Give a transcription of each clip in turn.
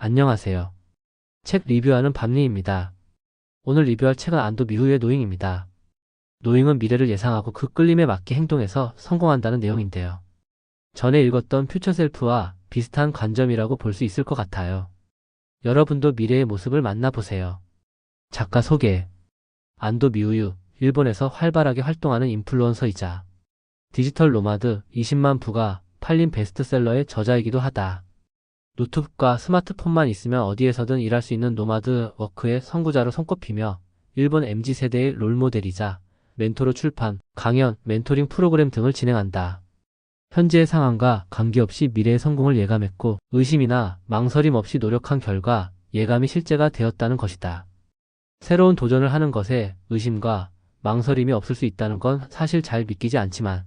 안녕하세요. 책 리뷰하는 밤리입니다. 오늘 리뷰할 책은 안도 미후의 노잉입니다. 노잉은 미래를 예상하고 그 끌림에 맞게 행동해서 성공한다는 내용인데요. 전에 읽었던 퓨처셀프와 비슷한 관점이라고 볼 수 있을 것 같아요. 여러분도 미래의 모습을 만나보세요. 작가 소개. 안도 미우유, 일본에서 활발하게 활동하는 인플루언서이자 디지털 노마드 20만 부가 팔린 베스트셀러의 저자이기도 하다. 노트북과 스마트폰만 있으면 어디에서든 일할 수 있는 노마드 워크의 선구자로 손꼽히며 일본 MZ세대의 롤모델이자 멘토로 출판, 강연, 멘토링 프로그램 등을 진행한다. 현재의 상황과 관계없이 미래의 성공을 예감했고 의심이나 망설임 없이 노력한 결과 예감이 실제가 되었다는 것이다. 새로운 도전을 하는 것에 의심과 망설임이 없을 수 있다는 건 사실 잘 믿기지 않지만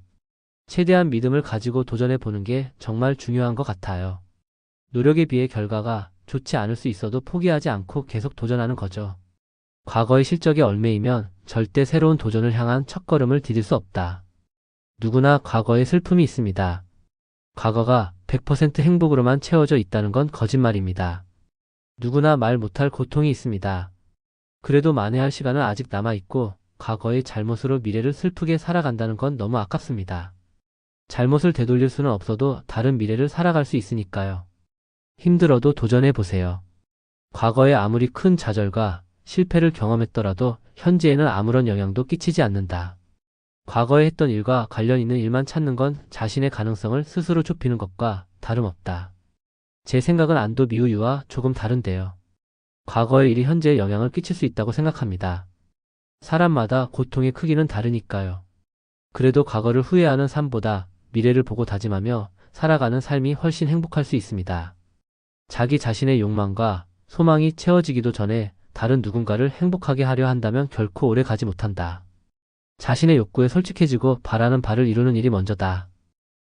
최대한 믿음을 가지고 도전해 보는 게 정말 중요한 것 같아요. 노력에 비해 결과가 좋지 않을 수 있어도 포기하지 않고 계속 도전하는 거죠. 과거의 실적에 얽매이면 절대 새로운 도전을 향한 첫걸음을 디딜 수 없다. 누구나 과거에 슬픔이 있습니다. 과거가 100% 행복으로만 채워져 있다는 건 거짓말입니다. 누구나 말 못할 고통이 있습니다. 그래도 만회할 시간은 아직 남아있고 과거의 잘못으로 미래를 슬프게 살아간다는 건 너무 아깝습니다. 잘못을 되돌릴 수는 없어도 다른 미래를 살아갈 수 있으니까요. 힘들어도 도전해보세요. 과거에 아무리 큰 좌절과 실패를 경험했더라도 현재에는 아무런 영향도 끼치지 않는다. 과거에 했던 일과 관련 있는 일만 찾는 건 자신의 가능성을 스스로 좁히는 것과 다름없다. 제 생각은 안도 미우유와 조금 다른데요. 과거의 일이 현재에 영향을 끼칠 수 있다고 생각합니다. 사람마다 고통의 크기는 다르니까요. 그래도 과거를 후회하는 삶보다 미래를 보고 다짐하며 살아가는 삶이 훨씬 행복할 수 있습니다. 자기 자신의 욕망과 소망이 채워지기도 전에 다른 누군가를 행복하게 하려 한다면 결코 오래 가지 못한다. 자신의 욕구에 솔직해지고 바라는 바를 이루는 일이 먼저다.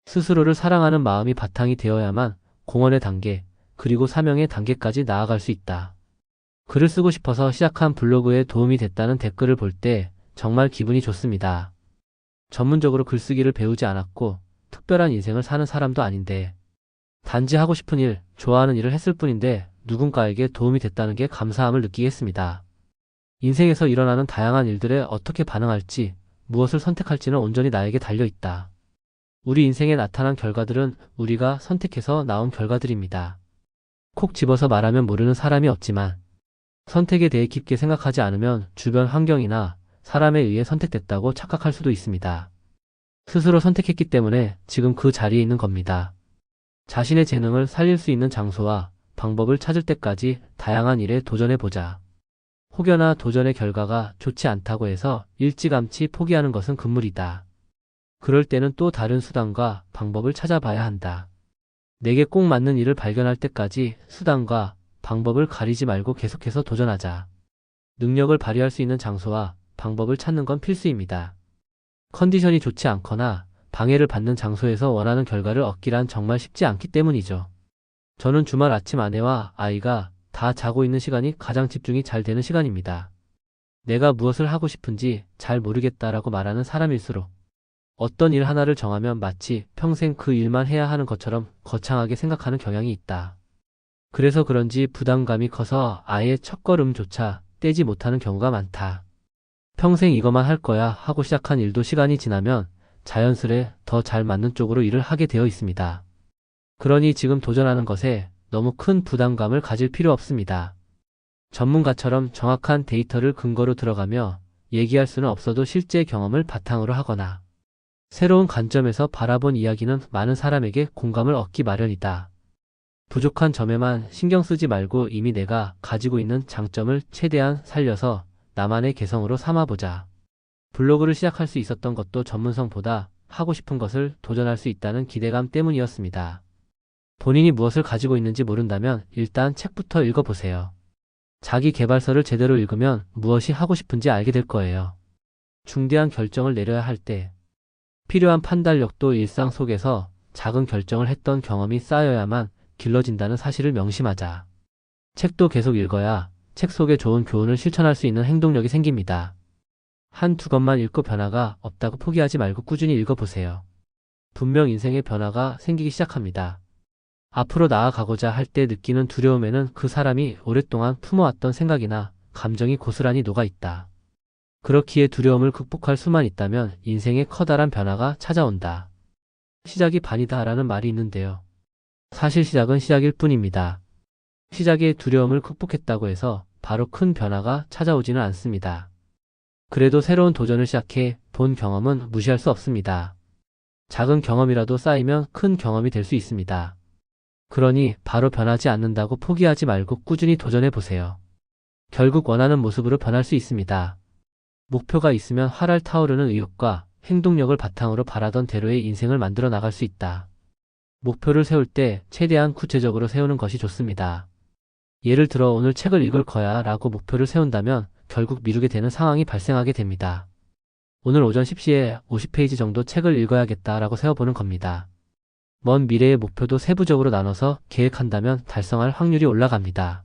스스로를 사랑하는 마음이 바탕이 되어야만 공헌의 단계, 그리고 사명의 단계까지 나아갈 수 있다. 글을 쓰고 싶어서 시작한 블로그에 도움이 됐다는 댓글을 볼 때 정말 기분이 좋습니다. 전문적으로 글쓰기를 배우지 않았고 특별한 인생을 사는 사람도 아닌데 단지 하고 싶은 일, 좋아하는 일을 했을 뿐인데 누군가에게 도움이 됐다는 게 감사함을 느끼겠습니다. 인생에서 일어나는 다양한 일들에 어떻게 반응할지, 무엇을 선택할지는 온전히 나에게 달려있다. 우리 인생에 나타난 결과들은 우리가 선택해서 나온 결과들입니다. 콕 집어서 말하면 모르는 사람이 없지만 선택에 대해 깊게 생각하지 않으면 주변 환경이나 사람에 의해 선택됐다고 착각할 수도 있습니다. 스스로 선택했기 때문에 지금 그 자리에 있는 겁니다. 자신의 재능을 살릴 수 있는 장소와 방법을 찾을 때까지 다양한 일에 도전해보자. 혹여나 도전의 결과가 좋지 않다고 해서 일찌감치 포기하는 것은 금물이다. 그럴 때는 또 다른 수단과 방법을 찾아봐야 한다. 내게 꼭 맞는 일을 발견할 때까지 수단과 방법을 가리지 말고 계속해서 도전하자. 능력을 발휘할 수 있는 장소와 방법을 찾는 건 필수입니다. 컨디션이 좋지 않거나 방해를 받는 장소에서 원하는 결과를 얻기란 정말 쉽지 않기 때문이죠. 저는 주말 아침 아내와 아이가 다 자고 있는 시간이 가장 집중이 잘 되는 시간입니다. 내가 무엇을 하고 싶은지 잘 모르겠다라고 말하는 사람일수록 어떤 일 하나를 정하면 마치 평생 그 일만 해야 하는 것처럼 거창하게 생각하는 경향이 있다. 그래서 그런지 부담감이 커서 아예 첫걸음조차 떼지 못하는 경우가 많다. 평생 이것만 할 거야 하고 시작한 일도 시간이 지나면 자연스레 더 잘 맞는 쪽으로 일을 하게 되어 있습니다. 그러니 지금 도전하는 것에 너무 큰 부담감을 가질 필요 없습니다. 전문가처럼 정확한 데이터를 근거로 들어가며 얘기할 수는 없어도 실제 경험을 바탕으로 하거나 새로운 관점에서 바라본 이야기는 많은 사람에게 공감을 얻기 마련이다. 부족한 점에만 신경 쓰지 말고 이미 내가 가지고 있는 장점을 최대한 살려서 나만의 개성으로 삼아보자. 블로그를 시작할 수 있었던 것도 전문성보다 하고 싶은 것을 도전할 수 있다는 기대감 때문이었습니다. 본인이 무엇을 가지고 있는지 모른다면 일단 책부터 읽어보세요. 자기 계발서를 제대로 읽으면 무엇이 하고 싶은지 알게 될 거예요. 중대한 결정을 내려야 할 때 필요한 판단력도 일상 속에서 작은 결정을 했던 경험이 쌓여야만 길러진다는 사실을 명심하자. 책도 계속 읽어야 책 속에 좋은 교훈을 실천할 수 있는 행동력이 생깁니다. 한두 권만 읽고 변화가 없다고 포기하지 말고 꾸준히 읽어보세요. 분명 인생의 변화가 생기기 시작합니다. 앞으로 나아가고자 할 때 느끼는 두려움에는 그 사람이 오랫동안 품어왔던 생각이나 감정이 고스란히 녹아있다. 그렇기에 두려움을 극복할 수만 있다면 인생에 커다란 변화가 찾아온다. 시작이 반이다라는 말이 있는데요. 사실 시작은 시작일 뿐입니다. 시작의 두려움을 극복했다고 해서 바로 큰 변화가 찾아오지는 않습니다. 그래도 새로운 도전을 시작해 본 경험은 무시할 수 없습니다. 작은 경험이라도 쌓이면 큰 경험이 될 수 있습니다. 그러니 바로 변하지 않는다고 포기하지 말고 꾸준히 도전해 보세요. 결국 원하는 모습으로 변할 수 있습니다. 목표가 있으면 활활 타오르는 의욕과 행동력을 바탕으로 바라던 대로의 인생을 만들어 나갈 수 있다. 목표를 세울 때 최대한 구체적으로 세우는 것이 좋습니다. 예를 들어 오늘 책을 읽을 거야 라고 목표를 세운다면 결국 미루게 되는 상황이 발생하게 됩니다. 오늘 오전 10시에 50페이지 정도 책을 읽어야겠다 라고 세워보는 겁니다. 먼 미래의 목표도 세부적으로 나눠서 계획한다면 달성할 확률이 올라갑니다.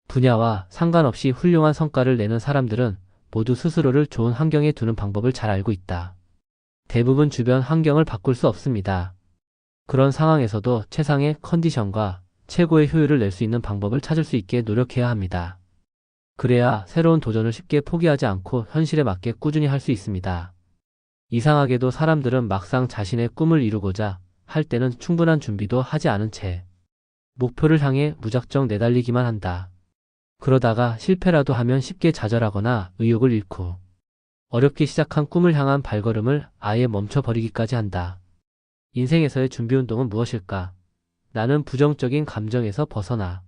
분야와 상관없이 훌륭한 성과를 내는 사람들은 모두 스스로를 좋은 환경에 두는 방법을 잘 알고 있다. 대부분 주변 환경을 바꿀 수 없습니다. 그런 상황에서도 최상의 컨디션과 최고의 효율을 낼 수 있는 방법을 찾을 수 있게 노력해야 합니다. 그래야 새로운 도전을 쉽게 포기하지 않고 현실에 맞게 꾸준히 할 수 있습니다. 이상하게도 사람들은 막상 자신의 꿈을 이루고자 할 때는 충분한 준비도 하지 않은 채 목표를 향해 무작정 내달리기만 한다. 그러다가 실패라도 하면 쉽게 좌절하거나 의욕을 잃고 어렵게 시작한 꿈을 향한 발걸음을 아예 멈춰버리기까지 한다. 인생에서의 준비운동은 무엇일까? 나는 부정적인 감정에서 벗어나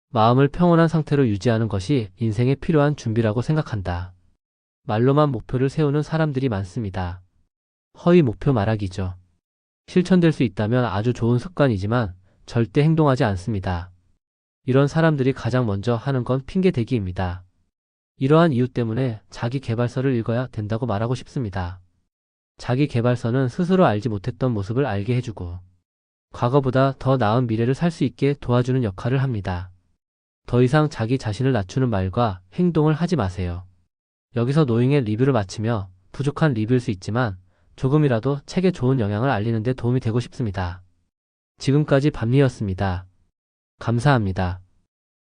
마음을 평온한 상태로 유지하는 것이 인생에 필요한 준비라고 생각한다. 말로만 목표를 세우는 사람들이 많습니다. 허위 목표 말하기죠. 실천될 수 있다면 아주 좋은 습관이지만 절대 행동하지 않습니다. 이런 사람들이 가장 먼저 하는 건 핑계대기입니다. 이러한 이유 때문에 자기 계발서를 읽어야 된다고 말하고 싶습니다. 자기 계발서는 스스로 알지 못했던 모습을 알게 해주고 과거보다 더 나은 미래를 살 수 있게 도와주는 역할을 합니다. 더 이상 자기 자신을 낮추는 말과 행동을 하지 마세요. 여기서 노잉의 리뷰를 마치며 부족한 리뷰일 수 있지만 조금이라도 책에 좋은 영향을 알리는 데 도움이 되고 싶습니다. 지금까지 밤리였습니다. 감사합니다.